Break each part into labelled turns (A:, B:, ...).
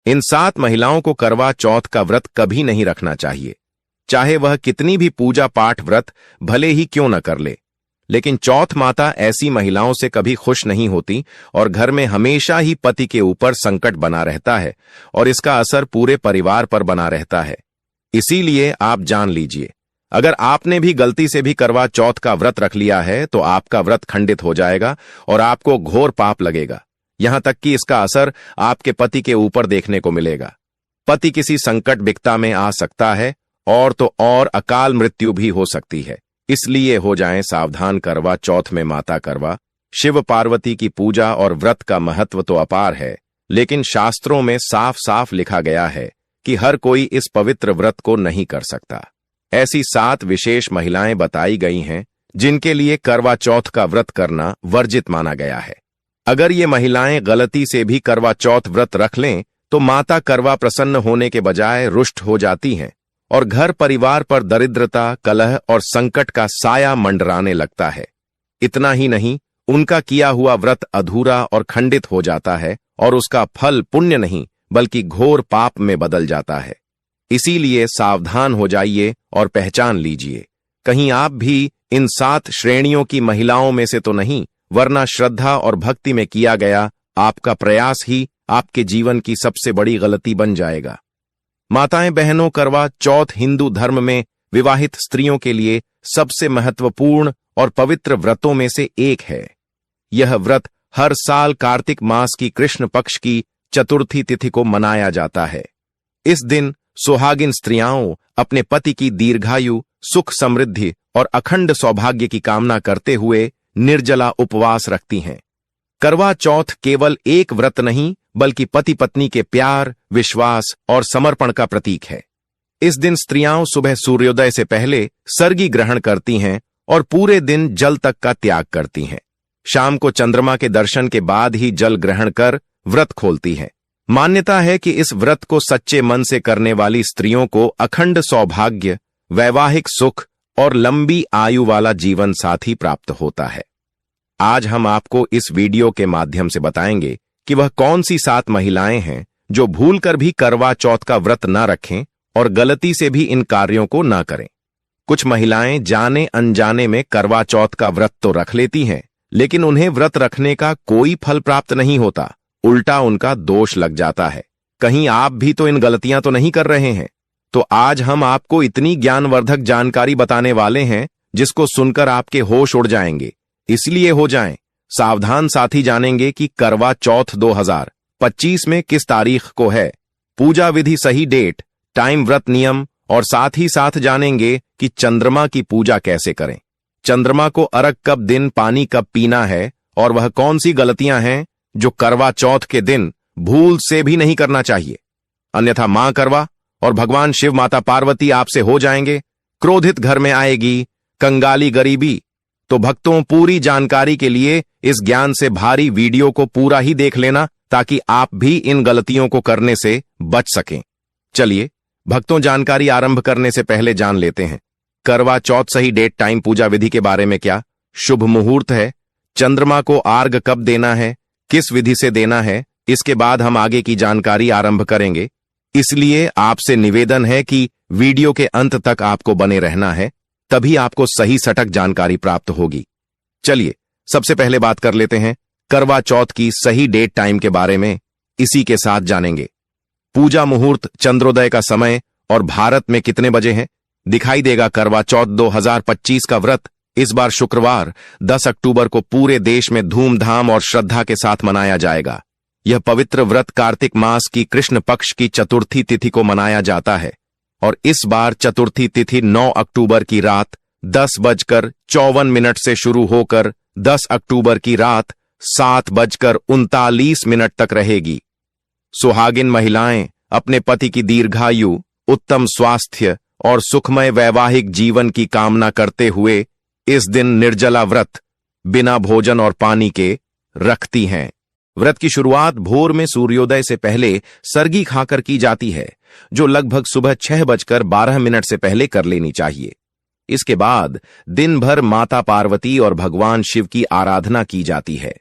A: इन 7 महिलाओं को करवा चौथ का व्रत कभी नहीं रखना चाहिए, चाहे वह कितनी भी पूजा पाठ व्रत भले ही क्यों न कर ले। लेकिन चौथ माता ऐसी महिलाओं से कभी खुश नहीं होती और घर में हमेशा ही पति के ऊपर संकट बना रहता है और इसका असर पूरे परिवार पर बना रहता है। इसीलिए आप जान लीजिए, अगर आपने भी गलती से भी करवा चौथ का व्रत रख लिया है तो आपका व्रत खंडित हो जाएगा और आपको घोर पाप लगेगा। यहां तक कि इसका असर आपके पति के ऊपर देखने को मिलेगा। पति किसी संकट विकटा में आ सकता है और तो और अकाल मृत्यु भी हो सकती है। इसलिए हो जाएं सावधान। करवा चौथ में माता करवा शिव पार्वती की पूजा और व्रत का महत्व तो अपार है, लेकिन शास्त्रों में साफ साफ लिखा गया है कि हर कोई इस पवित्र व्रत को नहीं कर सकता। ऐसी 7 विशेष महिलाएं बताई गई हैं जिनके लिए करवा चौथ का व्रत करना वर्जित माना गया है। अगर ये महिलाएं गलती से भी करवा चौथ व्रत रख लें तो माता करवा प्रसन्न होने के बजाय रुष्ट हो जाती हैं और घर परिवार पर दरिद्रता, कलह और संकट का साया मंडराने लगता है। इतना ही नहीं, उनका किया हुआ व्रत अधूरा और खंडित हो जाता है और उसका फल पुण्य नहीं बल्कि घोर पाप में बदल जाता है। इसीलिए सावधान हो जाइए और पहचान लीजिए, कहीं आप भी इन 7 श्रेणियों की महिलाओं में से तो नहीं, वरना श्रद्धा और भक्ति में किया गया आपका प्रयास ही आपके जीवन की सबसे बड़ी गलती बन जाएगा। माताएं बहनों, करवा चौथ हिंदू धर्म में विवाहित स्त्रियों के लिए सबसे महत्वपूर्ण और पवित्र व्रतों में से एक है। यह व्रत हर साल कार्तिक मास की कृष्ण पक्ष की चतुर्थी तिथि को मनाया जाता है। इस दिन सुहागिन स्त्रियां अपने पति की दीर्घायु, सुख समृद्धि और अखंड सौभाग्य की कामना करते हुए निर्जला उपवास रखती हैं। करवा चौथ केवल एक व्रत नहीं बल्कि पति पत्नी के प्यार, विश्वास और समर्पण का प्रतीक है। इस दिन स्त्रियां सुबह सूर्योदय से पहले सर्गी ग्रहण करती हैं और पूरे दिन जल तक का त्याग करती हैं। शाम को चंद्रमा के दर्शन के बाद ही जल ग्रहण कर व्रत खोलती हैं। मान्यता है कि इस व्रत को सच्चे मन से करने वाली स्त्रियों को अखंड सौभाग्य, वैवाहिक सुख और लंबी आयु वाला जीवन साथी प्राप्त होता है। आज हम आपको इस वीडियो के माध्यम से बताएंगे कि वह कौन सी 7 महिलाएं हैं जो भूलकर भी करवा चौथ का व्रत न रखें और गलती से भी इन कार्यों को न करें। कुछ महिलाएं जाने अनजाने में करवा चौथ का व्रत तो रख लेती हैं, लेकिन उन्हें व्रत रखने का कोई फल प्राप्त नहीं होता, उल्टा उनका दोष लग जाता है। कहीं आप भी तो इन गलतियां तो नहीं कर रहे हैं? तो आज हम आपको इतनी ज्ञानवर्धक जानकारी बताने वाले हैं जिसको सुनकर आपके होश उड़ जाएंगे। इसलिए हो जाएं सावधान साथी। जानेंगे कि करवा चौथ 2025 में किस तारीख को है, पूजा विधि, सही डेट, टाइम, व्रत नियम और साथ ही साथ जानेंगे कि चंद्रमा की पूजा कैसे करें, चंद्रमा को अर्घ कब, दिन पानी कब पीना है और वह कौन सी गलतियां हैं जो करवा चौथ के दिन भूल से भी नहीं करना चाहिए। अन्यथा मां करवा और भगवान शिव, माता पार्वती आपसे हो जाएंगे क्रोधित, घर में आएगी कंगाली गरीबी। तो भक्तों, पूरी जानकारी के लिए इस ज्ञान से भारी वीडियो को पूरा ही देख लेना ताकि आप भी इन गलतियों को करने से बच सकें। चलिए भक्तों, जानकारी आरंभ करने से पहले जान लेते हैं करवा चौथ सही डेट, टाइम, पूजा विधि के बारे में। क्या शुभ मुहूर्त है, चंद्रमा को अर्घ कब देना है, किस विधि से देना है, इसके बाद हम आगे की जानकारी आरंभ करेंगे। इसलिए आपसे निवेदन है कि वीडियो के अंत तक आपको बने रहना है, तभी आपको सही सटक जानकारी प्राप्त होगी। चलिए सबसे पहले बात कर लेते हैं करवा चौथ की सही डेट, टाइम के बारे में। इसी के साथ जानेंगे पूजा मुहूर्त, चंद्रोदय का समय और भारत में कितने बजे है। दिखाई देगा करवा चौथ 2025 का व्रत इस बार शुक्रवार 10 अक्टूबर को पूरे देश में धूमधाम और श्रद्धा के साथ मनाया जाएगा। यह पवित्र व्रत कार्तिक मास की कृष्ण पक्ष की चतुर्थी तिथि को मनाया जाता है और इस बार चतुर्थी तिथि 9 अक्टूबर की रात 10:54 से शुरू होकर 10 अक्टूबर की रात 7:39 तक रहेगी। सुहागिन महिलाएं अपने पति की दीर्घायु, उत्तम स्वास्थ्य और सुखमय वैवाहिक जीवन की कामना करते हुए इस दिन निर्जला व्रत बिना भोजन और पानी के रखती हैं। व्रत की शुरुआत भोर में सूर्योदय से पहले सर्गी खाकर की जाती है, जो लगभग सुबह 6:12 से पहले कर लेनी चाहिए। इसके बाद दिन भर माता पार्वती और भगवान शिव की आराधना की जाती है।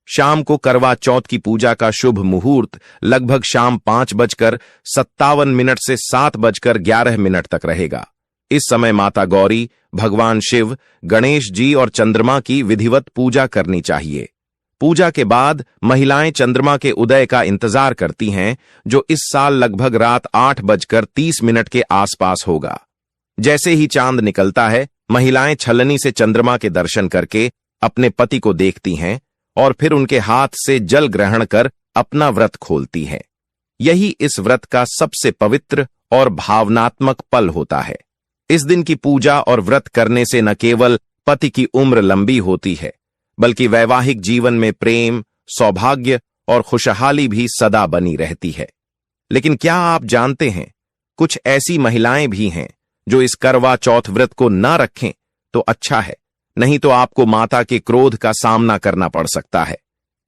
A: शाम को करवा चौथ की पूजा का शुभ मुहूर्त लगभग शाम 5:57 से 7:11 तक रहेगा। इस समय माता गौरी, भगवान शिव, गणेश जी और चंद्रमा की विधिवत पूजा करनी चाहिए। पूजा के बाद महिलाएं चंद्रमा के उदय का इंतजार करती हैं, जो इस साल लगभग रात 8:30 के आसपास होगा। जैसे ही चांद निकलता है, महिलाएं छलनी से चंद्रमा के दर्शन करके अपने पति को देखती हैं और फिर उनके हाथ से जल ग्रहण कर अपना व्रत खोलती हैं। यही इस व्रत का सबसे पवित्र और भावनात्मक पल होता है। इस दिन की पूजा और व्रत करने से न केवल पति की उम्र लंबी होती है, बल्कि वैवाहिक जीवन में प्रेम, सौभाग्य और खुशहाली भी सदा बनी रहती है। लेकिन क्या आप जानते हैं, कुछ ऐसी महिलाएं भी हैं जो इस करवा चौथ व्रत को न रखें तो अच्छा है, नहीं तो आपको माता के क्रोध का सामना करना पड़ सकता है।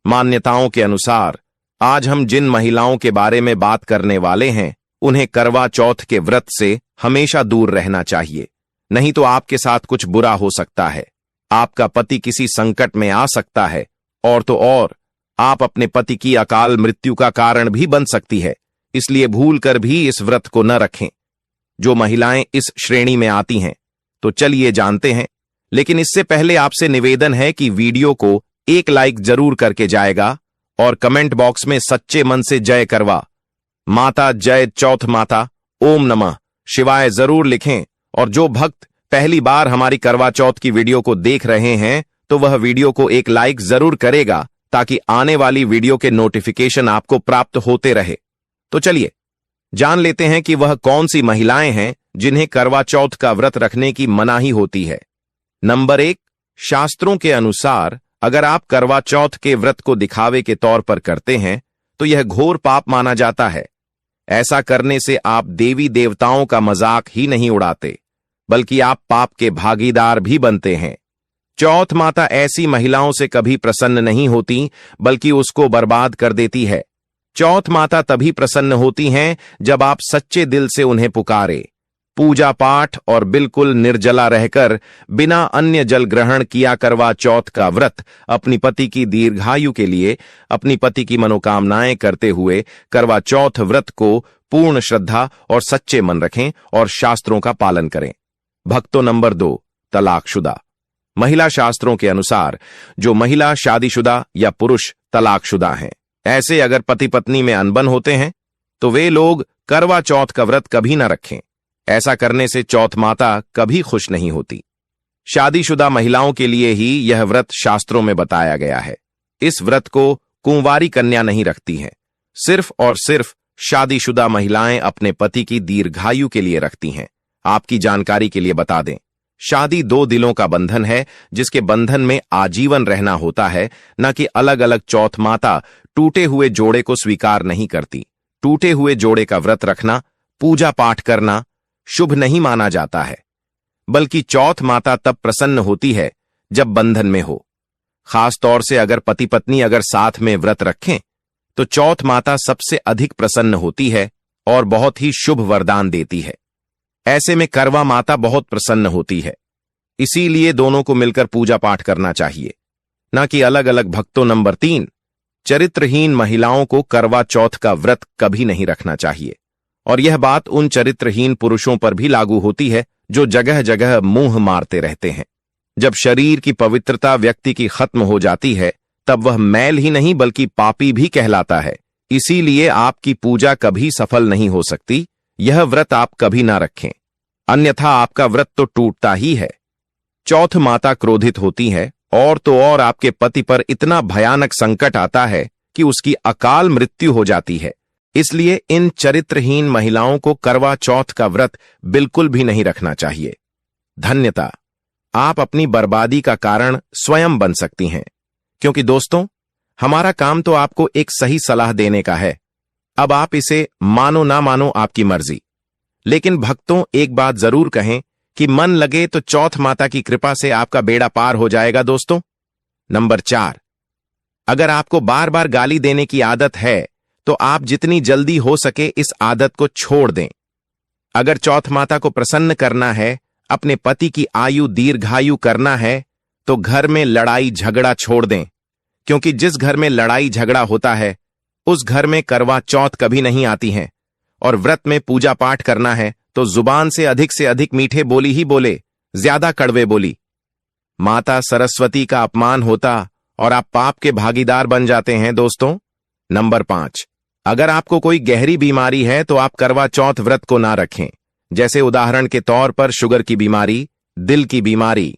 A: मान्यताओं के अनुसार आज हम जिन महिलाओं के बारे में बात करने वाले हैं, उन्हें करवा चौथ के व्रत से हमेशा दूर रहना चाहिए, नहीं तो आपके साथ कुछ बुरा हो सकता है। आपका पति किसी संकट में आ सकता है, और तो और आप अपने पति की अकाल मृत्यु का कारण भी बन सकती है। इसलिए भूलकर भी इस व्रत को न रखें। जो महिलाएं इस श्रेणी में आती हैं, तो चलिए जानते हैं। लेकिन इससे पहले आपसे निवेदन है कि वीडियो को एक लाइक जरूर करके जाएगा और कमेंट बॉक्स में सच्चे मन से जय करवा माता, जय चौथ माता, ओम नमः शिवाय जरूर लिखें। और जो भक्त पहली बार हमारी करवा चौथ की वीडियो को देख रहे हैं, तो वह वीडियो को एक लाइक जरूर करेगा, ताकि आने वाली वीडियो के नोटिफिकेशन आपको प्राप्त होते रहे। तो चलिए जान लेते हैं कि वह कौन सी महिलाएं हैं जिन्हें करवा चौथ का व्रत रखने की मनाही होती है। नंबर 1, शास्त्रों के अनुसार अगर आप करवा चौथ के व्रत को दिखावे के तौर पर करते हैं, तो यह घोर पाप माना जाता है। ऐसा करने से आप देवी देवताओं का मजाक ही नहीं उड़ाते, बल्कि आप पाप के भागीदार भी बनते हैं। चौथ माता ऐसी महिलाओं से कभी प्रसन्न नहीं होती, बल्कि उसको बर्बाद कर देती है। चौथ माता तभी प्रसन्न होती हैं जब आप सच्चे दिल से उन्हें पुकारे, पूजा पाठ और बिल्कुल निर्जला रहकर बिना अन्य जल ग्रहण किया करवा चौथ का व्रत अपनी पति की दीर्घायु के लिए अपनी पति की मनोकामनाएं करते हुए करवा चौथ व्रत को पूर्ण श्रद्धा और सच्चे मन रखें और शास्त्रों का पालन करें। भक्तों, नंबर 2, तलाकशुदा। महिला शास्त्रों के अनुसार जो महिला शादीशुदा या पुरुष तलाकशुदा हैं, ऐसे अगर पति पत्नी में अनबन होते हैं, तो वे लोग करवा चौथ का व्रत कभी न रखें। ऐसा करने से चौथ माता कभी खुश नहीं होती। शादीशुदा महिलाओं के लिए ही यह व्रत शास्त्रों में बताया गया है। इस व्रत को कुंवारी कन्या नहीं रखती हैं, सिर्फ और सिर्फ शादीशुदा महिलाएं अपने पति की दीर्घायु के लिए रखती हैं। आपकी जानकारी के लिए बता दें, शादी 2 दिलों का बंधन है, जिसके बंधन में आजीवन रहना होता है, न कि अलग अलग। चौथ माता टूटे हुए जोड़े को स्वीकार नहीं करती। टूटे हुए जोड़े का व्रत रखना, पूजा पाठ करना शुभ नहीं माना जाता है, बल्कि चौथ माता तब प्रसन्न होती है जब बंधन में हो। खास तौर से अगर पति पत्नी अगर साथ में व्रत रखें, तो चौथ माता सबसे अधिक प्रसन्न होती है और बहुत ही शुभ वरदान देती है। ऐसे में करवा माता बहुत प्रसन्न होती है, इसीलिए दोनों को मिलकर पूजा पाठ करना चाहिए, न कि अलग अलग। भक्तों, नंबर 3, चरित्रहीन महिलाओं को करवा चौथ का व्रत कभी नहीं रखना चाहिए। और यह बात उन चरित्रहीन पुरुषों पर भी लागू होती है जो जगह जगह मुंह मारते रहते हैं। जब शरीर की पवित्रता व्यक्ति की खत्म हो जाती है, तब वह मैल ही नहीं बल्कि पापी भी कहलाता है। इसीलिए आपकी पूजा कभी सफल नहीं हो सकती। यह व्रत आप कभी ना रखें, अन्यथा आपका व्रत तो टूटता ही है। चौथ माता क्रोधित होती है, और तो और आपके पति पर इतना भयानक संकट आता है कि उसकी अकाल मृत्यु हो जाती है। इसलिए इन चरित्रहीन महिलाओं को करवा चौथ का व्रत बिल्कुल भी नहीं रखना चाहिए। धन्यता, आप अपनी बर्बादी का कारण स्वयं बन सकती हैं। क्योंकि दोस्तों, हमारा काम तो आपको एक सही सलाह देने का है। अब आप इसे मानो ना मानो आपकी मर्जी, लेकिन भक्तों एक बात जरूर कहें कि मन लगे तो चौथ माता की कृपा से आपका बेड़ा पार हो जाएगा। दोस्तों, नंबर 4, अगर आपको बार बार गाली देने की आदत है, तो आप जितनी जल्दी हो सके इस आदत को छोड़ दें। अगर चौथ माता को प्रसन्न करना है, अपने पति की आयु दीर्घायु करना है, तो घर में लड़ाई झगड़ा छोड़ दें, क्योंकि जिस घर में लड़ाई झगड़ा होता है उस घर में करवा चौथ कभी नहीं आती है। और व्रत में पूजा पाठ करना है तो जुबान से अधिक मीठे बोली ही बोले, ज्यादा कड़वे बोली। माता सरस्वती का अपमान होता और आप पाप के भागीदार बन जाते हैं दोस्तों। नंबर 5, अगर आपको कोई गहरी बीमारी है तो आप करवा चौथ व्रत को ना रखें। जैसे उदाहरण के तौर पर शुगर की बीमारी, दिल की बीमारी,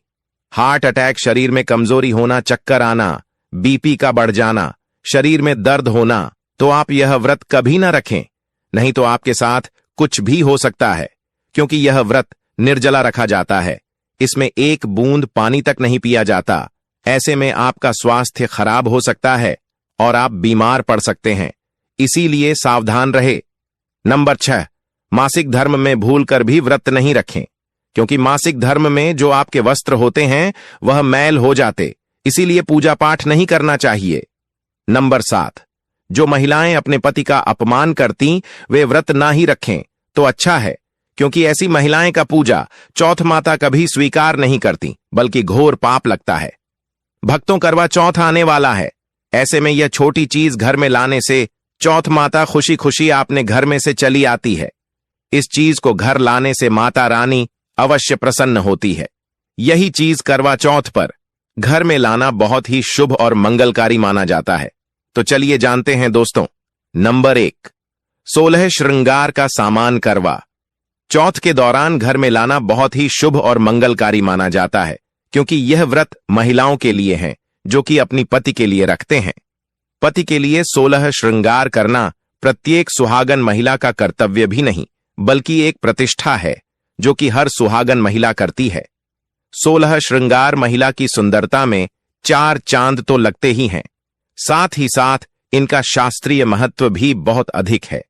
A: हार्ट अटैक, शरीर में कमजोरी होना, चक्कर आना, बीपी का बढ़ जाना, शरीर में दर्द होना, तो आप यह व्रत कभी ना रखें। नहीं तो आपके साथ कुछ भी हो सकता है, क्योंकि यह व्रत निर्जला रखा जाता है। इसमें एक बूंद पानी तक नहीं पिया जाता। ऐसे में आपका स्वास्थ्य खराब हो सकता है और आप बीमार पड़ सकते हैं, इसीलिए सावधान रहे। नंबर 6, मासिक धर्म में भूलकर भी व्रत नहीं रखें, क्योंकि मासिक धर्म में जो आपके वस्त्र होते हैं वह मैल हो जाते, इसीलिए पूजा पाठ नहीं करना चाहिए। नंबर 7, जो महिलाएं अपने पति का अपमान करती वे व्रत ना ही रखें तो अच्छा है, क्योंकि ऐसी महिलाएं का पूजा चौथ माता कभी स्वीकार नहीं करती, बल्कि घोर पाप लगता है। भक्तों, करवा चौथ आने वाला है, ऐसे में यह छोटी चीज घर में लाने से चौथ माता खुशी खुशी आपने घर में से चली आती है। इस चीज को घर लाने से माता रानी अवश्य प्रसन्न होती है। यही चीज करवा चौथ पर घर में लाना बहुत ही शुभ और मंगलकारी माना जाता है। तो चलिए जानते हैं दोस्तों। नंबर 1, 16 श्रृंगार का सामान करवा चौथ के दौरान घर में लाना बहुत ही शुभ और मंगलकारी माना जाता है, क्योंकि यह व्रत महिलाओं के लिए है जो कि अपनी पति के लिए रखते हैं। पति के लिए 16 श्रृंगार करना प्रत्येक सुहागन महिला का कर्तव्य भी नहीं, बल्कि एक प्रतिष्ठा है जो कि हर सुहागन महिला करती है। 16 श्रृंगार महिला की सुंदरता में 4 चांद तो लगते ही हैं, साथ ही साथ इनका शास्त्रीय महत्व भी बहुत अधिक है।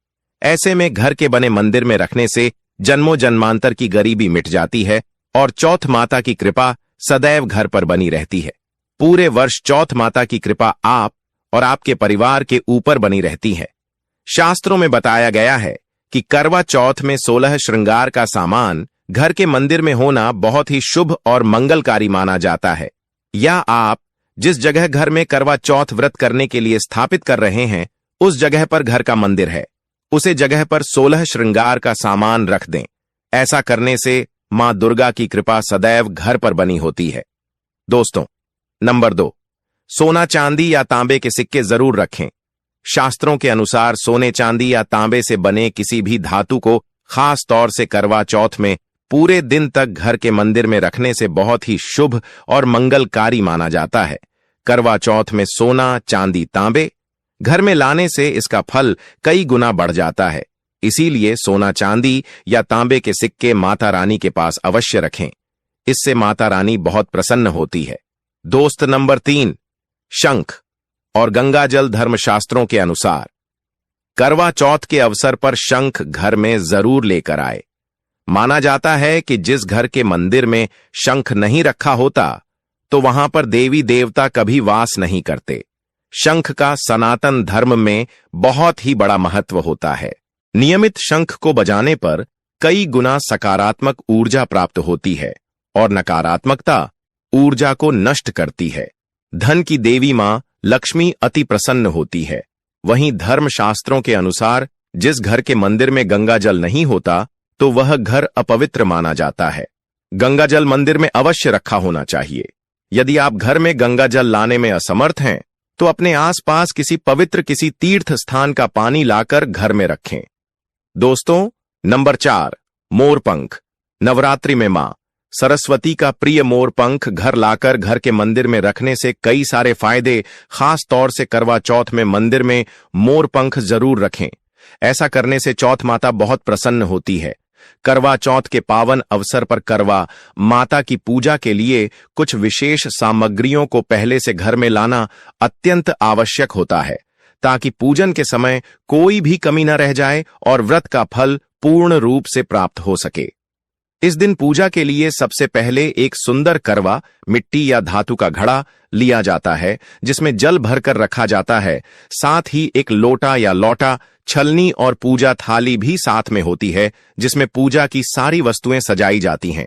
A: ऐसे में घर के बने मंदिर में रखने से जन्मों जन्मांतर की गरीबी मिट जाती है और चौथ माता की कृपा सदैव घर पर बनी रहती है। पूरे वर्ष चौथ माता की कृपा आप और आपके परिवार के ऊपर बनी रहती है। शास्त्रों में बताया गया है कि करवा चौथ में 16 श्रृंगार का सामान घर के मंदिर में होना बहुत ही शुभ और मंगलकारी माना जाता है। या आप जिस जगह घर में करवा चौथ व्रत करने के लिए स्थापित कर रहे हैं उस जगह पर घर का मंदिर है, उसे जगह पर 16 श्रृंगार का सामान रख दें। ऐसा करने से मां दुर्गा की कृपा सदैव घर पर बनी होती है। दोस्तों, नंबर 2, सोना चांदी या तांबे के सिक्के जरूर रखें। शास्त्रों के अनुसार सोने चांदी या तांबे से बने किसी भी धातु को खास तौर से करवा चौथ में पूरे दिन तक घर के मंदिर में रखने से बहुत ही शुभ और मंगलकारी माना जाता है। करवा चौथ में सोना चांदी तांबे घर में लाने से इसका फल कई गुना बढ़ जाता है, इसीलिए सोना चांदी या तांबे के सिक्के माता रानी के पास अवश्य रखें। इससे माता रानी बहुत प्रसन्न होती है। दोस्त, नंबर 3, शंख और गंगा जल। धर्मशास्त्रों के अनुसार करवा चौथ के अवसर पर शंख घर में जरूर लेकर आए। माना जाता है कि जिस घर के मंदिर में शंख नहीं रखा होता तो वहां पर देवी देवता कभी वास नहीं करते। शंख का सनातन धर्म में बहुत ही बड़ा महत्व होता है। नियमित शंख को बजाने पर कई गुना सकारात्मक ऊर्जा प्राप्त होती है और नकारात्मकता ऊर्जा को नष्ट करती है। धन की देवी मां लक्ष्मी अति प्रसन्न होती है। वहीं धर्मशास्त्रों के अनुसार जिस घर के मंदिर में गंगा जल नहीं होता तो वह घर अपवित्र माना जाता है। गंगा जल मंदिर में अवश्य रखा होना चाहिए। यदि आप घर में गंगा जल लाने में असमर्थ हैं तो अपने आसपास किसी तीर्थ स्थान का पानी लाकर घर में रखें। दोस्तों, नंबर 4, मोरपंख। नवरात्रि में मां सरस्वती का प्रिय मोरपंख घर लाकर घर के मंदिर में रखने से कई सारे फायदे। खास तौर से करवा चौथ में मंदिर में मोरपंख जरूर रखें। ऐसा करने से चौथ माता बहुत प्रसन्न होती है। करवा चौथ के पावन अवसर पर करवा माता की पूजा के लिए कुछ विशेष सामग्रियों को पहले से घर में लाना अत्यंत आवश्यक होता है, ताकि पूजन के समय कोई भी कमी न रह जाए और व्रत का फल पूर्ण रूप से प्राप्त हो सके। इस दिन पूजा के लिए सबसे पहले एक सुंदर करवा मिट्टी या धातु का घड़ा लिया जाता है जिसमें जल भरकर रखा जाता है। साथ ही एक लोटा या लौटा, छलनी और पूजा थाली भी साथ में होती है जिसमें पूजा की सारी वस्तुएं सजाई जाती हैं।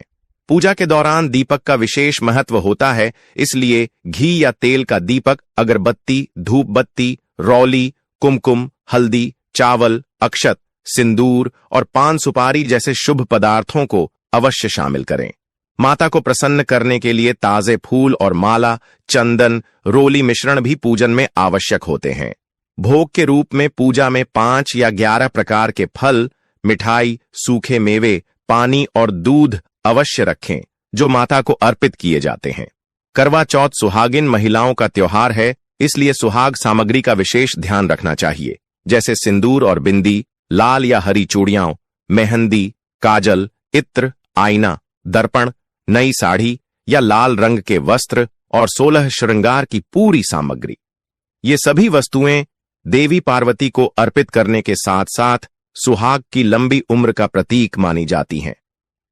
A: पूजा के दौरान दीपक का विशेष महत्व होता है, इसलिए घी या तेल का दीपक, अगरबत्ती, धूप बत्ती, रौली, कुमकुम, हल्दी, चावल, अक्षत, सिंदूर और पान सुपारी जैसे शुभ पदार्थों को अवश्य शामिल करें। माता को प्रसन्न करने के लिए ताजे फूल और माला, चंदन, रोली मिश्रण भी पूजन में आवश्यक होते हैं। भोग के रूप में पूजा में 5 या 11 प्रकार के फल, मिठाई, सूखे मेवे, पानी और दूध अवश्य रखें, जो माता को अर्पित किए जाते हैं। करवा चौथ सुहागिन महिलाओं का त्योहार है, इसलिए सुहाग सामग्री का विशेष ध्यान रखना चाहिए, जैसे सिंदूर और बिंदी, लाल या हरी चूड़ियां, मेहंदी, काजल, इत्र, आईना, दर्पण, नई साड़ी या लाल रंग के वस्त्र और 16 श्रृंगार की पूरी सामग्री। ये सभी वस्तुएं देवी पार्वती को अर्पित करने के साथ साथ सुहाग की लंबी उम्र का प्रतीक मानी जाती हैं।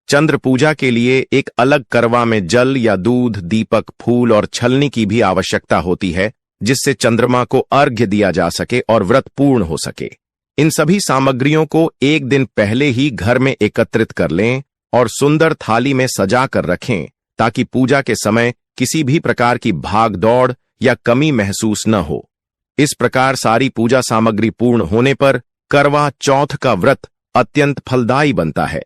A: चंद्र पूजा के लिए एक अलग करवा में जल या दूध, दीपक, फूल और छलनी की भी आवश्यकता होती है, जिससे चंद्रमा को अर्घ्य दिया जा सके और व्रत पूर्ण हो सके। इन सभी सामग्रियों को एक दिन पहले ही घर में एकत्रित कर लें और सुंदर थाली में सजा कर रखें, ताकि पूजा के समय किसी भी प्रकार की भाग दौड़ या कमी महसूस न हो। इस प्रकार सारी पूजा सामग्री पूर्ण होने पर करवा चौथ का व्रत अत्यंत फलदायी बनता है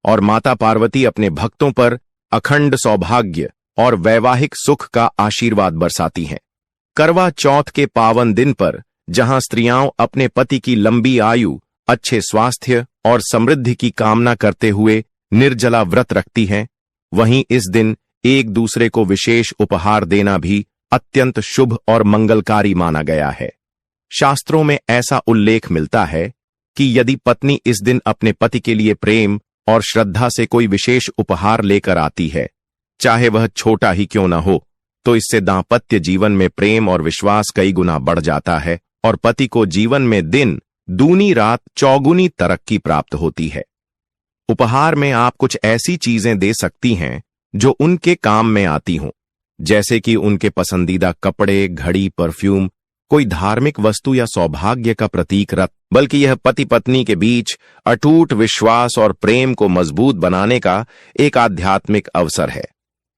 A: और माता पार्वती अपने भक्तों पर अखंड सौभाग्य और वैवाहिक सुख का आशीर्वाद बरसाती हैं। करवा चौथ के पावन दिन पर जहां स्त्रियां अपने पति की लंबी आयु, अच्छे स्वास्थ्य और समृद्धि की कामना करते हुए निर्जला व्रत रखती हैं, वहीं इस दिन एक दूसरे को विशेष उपहार देना भी अत्यंत शुभ और मंगलकारी माना गया है। शास्त्रों में ऐसा उल्लेख मिलता है कि यदि पत्नी इस दिन अपने पति के लिए प्रेम और श्रद्धा से कोई विशेष उपहार लेकर आती है, चाहे वह छोटा ही क्यों न हो, तो इससे दांपत्य जीवन में प्रेम और विश्वास कई गुना बढ़ जाता है और पति को जीवन में दिन दूनी रात चौगुनी तरक्की प्राप्त होती है। उपहार में आप कुछ ऐसी चीजें दे सकती हैं जो उनके काम में आती हों, जैसे कि उनके पसंदीदा कपड़े, घड़ी, परफ्यूम, कोई धार्मिक वस्तु या सौभाग्य का प्रतीक रत्न, बल्कि यह पति पत्नी के बीच अटूट विश्वास और प्रेम को मजबूत बनाने का एक आध्यात्मिक अवसर है।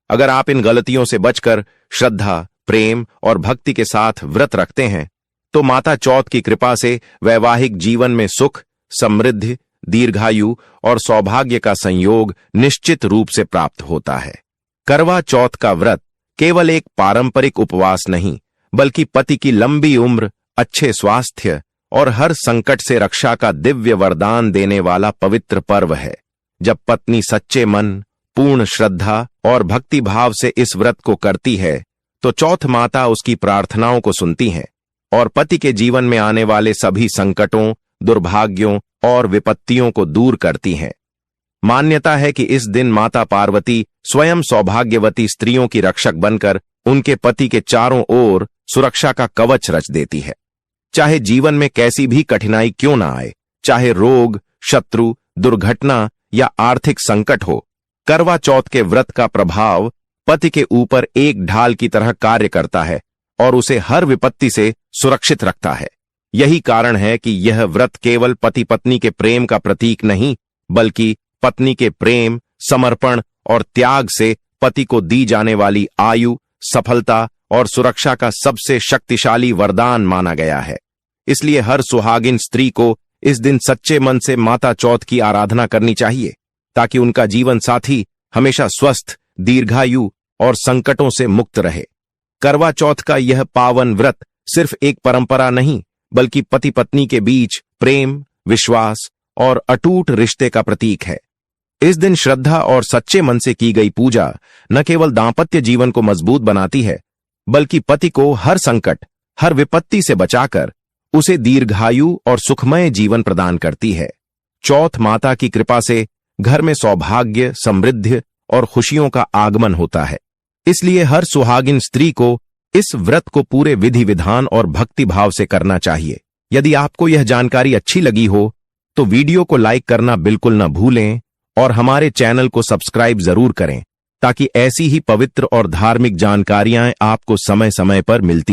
A: अगर आप इन गलतियों से बचकर श्रद्धा, प्रेम और भक्ति के साथ व्रत रखते हैं, तो माता चौथ की कृपा से वैवाहिक जीवन में सुख, समृद्धि, दीर्घायु और सौभाग्य का संयोग निश्चित रूप से प्राप्त होता है। करवा चौथ का व्रत केवल एक पारंपरिक उपवास नहीं, बल्कि पति की लंबी उम्र, अच्छे स्वास्थ्य और हर संकट से रक्षा का दिव्य वरदान देने वाला पवित्र पर्व है। जब पत्नी सच्चे मन, पूर्ण श्रद्धा और भक्ति भाव से इस व्रत को करती है, तो चौथ माता उसकी प्रार्थनाओं को सुनती हैं और पति के जीवन में आने वाले सभी संकटों, दुर्भाग्यों और विपत्तियों को दूर करती हैं। मान्यता है कि इस दिन माता पार्वती स्वयं सौभाग्यवती स्त्रियों की रक्षक बनकर उनके पति के चारों ओर सुरक्षा का कवच रच देती है। चाहे जीवन में कैसी भी कठिनाई क्यों ना आए, चाहे रोग, शत्रु, दुर्घटना या आर्थिक संकट हो, करवा चौथ के व्रत का प्रभाव पति के ऊपर एक ढाल की तरह कार्य करता है और उसे हर विपत्ति से सुरक्षित रखता है। यही कारण है कि यह व्रत केवल पति पत्नी के प्रेम का प्रतीक नहीं, बल्कि पत्नी के प्रेम, समर्पण और त्याग से पति को दी जाने वाली आयु, सफलता और सुरक्षा का सबसे शक्तिशाली वरदान माना गया है। इसलिए हर सुहागिन स्त्री को इस दिन सच्चे मन से माता चौथ की आराधना करनी चाहिए, ताकि उनका जीवन साथी हमेशा स्वस्थ, दीर्घायु और संकटों से मुक्त रहे। करवा चौथ का यह पावन व्रत सिर्फ एक परंपरा नहीं, बल्कि पति पत्नी के बीच प्रेम, विश्वास और अटूट रिश्ते का प्रतीक है। इस दिन श्रद्धा और सच्चे मन से की गई पूजा न केवल दांपत्य जीवन को मजबूत बनाती है, बल्कि पति को हर संकट, हर विपत्ति से बचाकर उसे दीर्घायु और सुखमय जीवन प्रदान करती है। चौथ माता की कृपा से घर में सौभाग्य, समृद्धि और खुशियों का आगमन होता है। इसलिए हर सुहागिन स्त्री को इस व्रत को पूरे विधि विधान और भक्ति भाव से करना चाहिए। यदि आपको यह जानकारी अच्छी लगी हो, तो वीडियो को लाइक करना बिल्कुल न भूलें और हमारे चैनल को सब्सक्राइब जरूर करें, ताकि ऐसी ही पवित्र और धार्मिक जानकारियां आपको समय समय पर मिलती